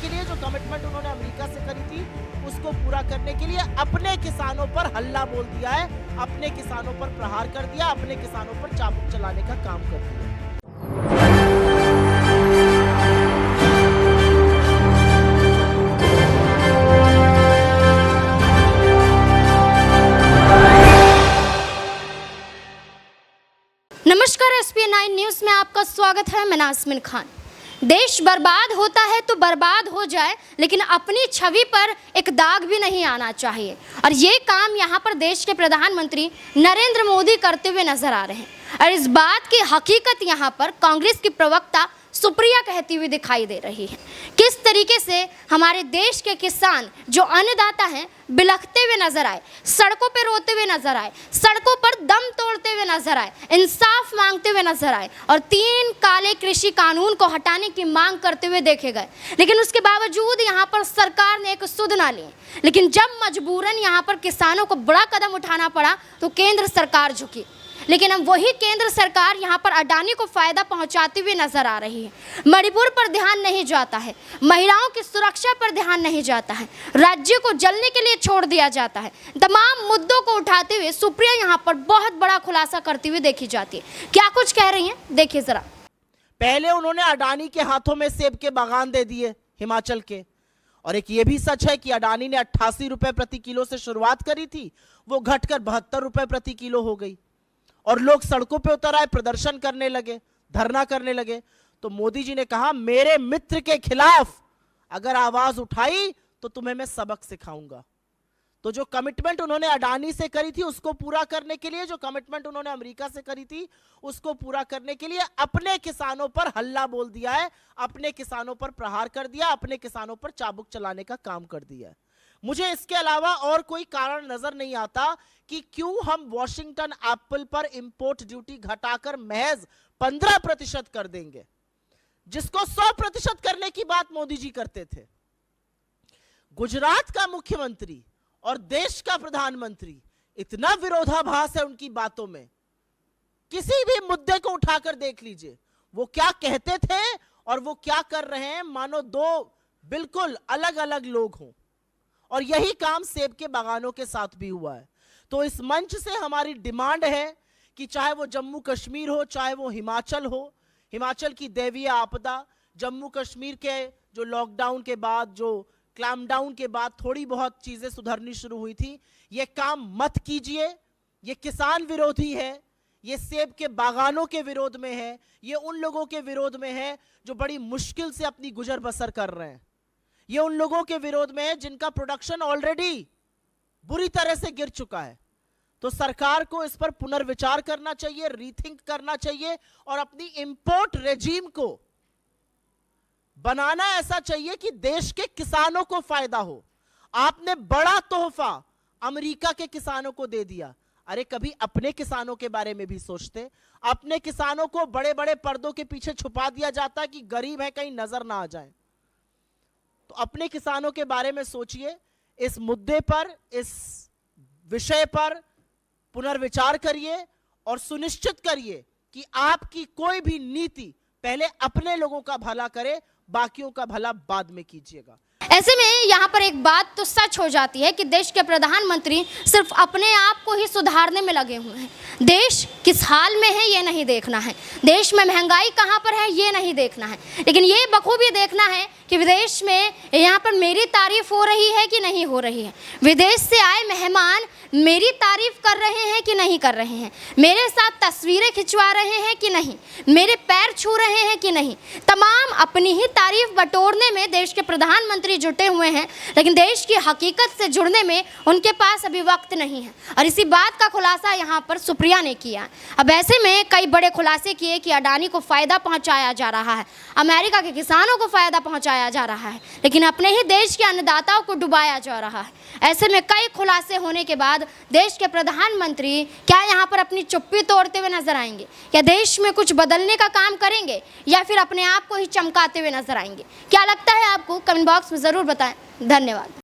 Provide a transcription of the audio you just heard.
के लिए जो कमिटमेंट उन्होंने अमेरिका से करी थी उसको पूरा करने के लिए अपने किसानों पर हल्ला बोल दिया है, अपने किसानों पर प्रहार कर दिया, अपने किसानों पर चाबुक चलाने का काम कर दिया। नमस्कार, SP9 न्यूज में आपका स्वागत है। मैं नाज़मीन खान। देश बर्बाद होता है तो बर्बाद हो जाए, लेकिन अपनी छवि पर एक दाग भी नहीं आना चाहिए। और ये काम यहाँ पर देश के प्रधानमंत्री नरेंद्र मोदी करते हुए नजर आ रहे हैं। और इस बात की हकीकत यहाँ पर कांग्रेस की प्रवक्ता सुप्रिया कहती हुई दिखाई दे रही है। किस तरीके से हमारे देश के किसान जो अन्नदाता हैं बिलखते हुए नजर आए, सड़कों पे रोते हुए नजर आए, सड़कों पर दम तोड़ते हुए नजर आए, इंसाफ मांगते हुए नजर आए और 3 काले कृषि कानून को हटाने की मांग करते हुए देखे गए। लेकिन उसके बावजूद यहाँ पर सरकार ने एक सुध ना ली। लेकिन जब मजबूरन यहाँ पर किसानों को बड़ा कदम उठाना पड़ा तो केंद्र सरकार झुकी। लेकिन अब वही केंद्र सरकार यहाँ पर अडानी को फायदा पहुंचाती हुई नजर आ रही है। मणिपुर पर ध्यान नहीं जाता है, महिलाओं की सुरक्षा पर ध्यान नहीं जाता है, राज्य को जलने के लिए छोड़ दिया जाता है। तमाम मुद्दों को उठाते हुए सुप्रिया यहाँ पर बहुत बड़ा खुलासा करती हुई देखी जाती है। क्या कुछ कह रही हैं, देखिए जरा। पहले उन्होंने अडानी के हाथों में सेब के बागान दे दिए हिमाचल के, और एक ये भी सच है कि अडानी ने 88 रुपए प्रति किलो से शुरुआत करी थी, वो घटकर 72 रुपए प्रति किलो हो गई और लोग सड़कों पे उतर आए, प्रदर्शन करने लगे, धरना करने लगे। तो मोदी जी ने कहा, मेरे मित्र के खिलाफ अगर आवाज उठाई तो तुम्हें मैं सबक सिखाऊंगा। तो जो कमिटमेंट उन्होंने अडानी से करी थी उसको पूरा करने के लिए, जो कमिटमेंट उन्होंने अमेरिका से करी थी उसको पूरा करने के लिए अपने किसानों पर हल्ला बोल दिया है, अपने किसानों पर प्रहार कर दिया, अपने किसानों पर चाबुक चलाने का काम कर दिया है। मुझे इसके अलावा और कोई कारण नजर नहीं आता कि क्यों हम वॉशिंगटन एप्पल पर इंपोर्ट ड्यूटी घटाकर महज 15% कर देंगे, जिसको 100% करने की बात मोदी जी करते थे। गुजरात का मुख्यमंत्री और देश का प्रधानमंत्री, इतना विरोधाभास है उनकी बातों में। किसी भी मुद्दे को उठाकर देख लीजिए, वो क्या कहते थे और वो क्या कर रहे हैं, मानो 2 बिल्कुल अलग अलग लोग हों। और यही काम सेब के बागानों के साथ भी हुआ है। तो इस मंच से हमारी डिमांड है कि चाहे वो जम्मू कश्मीर हो, चाहे वो हिमाचल हो, हिमाचल की दैवीय आपदा, जम्मू कश्मीर के जो लॉकडाउन के बाद, जो क्लैम्पडाउन के बाद थोड़ी बहुत चीजें सुधरनी शुरू हुई थी, ये काम मत कीजिए। ये किसान विरोधी है, ये सेब के बागानों के विरोध में है, ये उन लोगों के विरोध में है जो बड़ी मुश्किल से अपनी गुजर बसर कर रहे हैं, ये उन लोगों के विरोध में है जिनका प्रोडक्शन ऑलरेडी बुरी तरह से गिर चुका है। तो सरकार को इस पर पुनर्विचार करना चाहिए, रीथिंक करना चाहिए और अपनी इंपोर्ट रेजीम को बनाना ऐसा चाहिए कि देश के किसानों को फायदा हो। आपने बड़ा तोहफा अमेरिका के किसानों को दे दिया, अरे कभी अपने किसानों के बारे में भी सोचते। अपने किसानों को बड़े बड़े पर्दों के पीछे छुपा दिया जाता है कि गरीब है, कहीं नजर ना आ जाए। तो अपने किसानों के बारे में सोचिए, इस मुद्दे पर, इस विषय पर पुनर्विचार करिए और सुनिश्चित करिए कि आपकी कोई भी नीति पहले अपने लोगों का भला करे, बाकियों का भला बाद में कीजिएगा। ऐसे में यहाँ पर एक बात तो सच हो जाती है कि देश के प्रधानमंत्री सिर्फ अपने आप को ही सुधारने में लगे हुए हैं। देश किस हाल में है ये नहीं देखना है, देश में महंगाई कहाँ पर है ये नहीं देखना है, लेकिन ये बखूबी देखना है कि विदेश में यहाँ पर मेरी तारीफ हो रही है कि नहीं हो रही है, विदेश से आए मेहमान मेरी तारीफ कर रहे हैं कि नहीं कर रहे हैं, मेरे साथ तस्वीरें खिंचवा रहे हैं कि नहीं, मेरे पैर छू रहे हैं कि नहीं। तमाम अपनी ही तारीफ बटोरने में देश के प्रधानमंत्री जुटे हुए हैं, लेकिन देश की हकीकत से जुड़ने में उनके पास अभी वक्त नहीं है। और इसी बात का खुलासा यहाँ पर सुप्रिया ने किया। अब ऐसे में कई बड़े खुलासे किए कि अडानी को फायदा पहुँचाया जा रहा है, अमेरिका के किसानों को फायदा पहुँचाया जा रहा है, लेकिन अपने ही देश के अन्नदाताओं को डुबाया जा रहा है। ऐसे में कई खुलासे होने के बाद देश के प्रधानमंत्री क्या यहाँ पर अपनी चुप्पी तोड़ते हुए नजर आएंगे, या देश में कुछ बदलने का काम करेंगे, या फिर अपने आप को ही चमकाते हुए नजर आएंगे? क्या लगता है आपको? कमेंट बॉक्स में जरूर बताएं। धन्यवाद।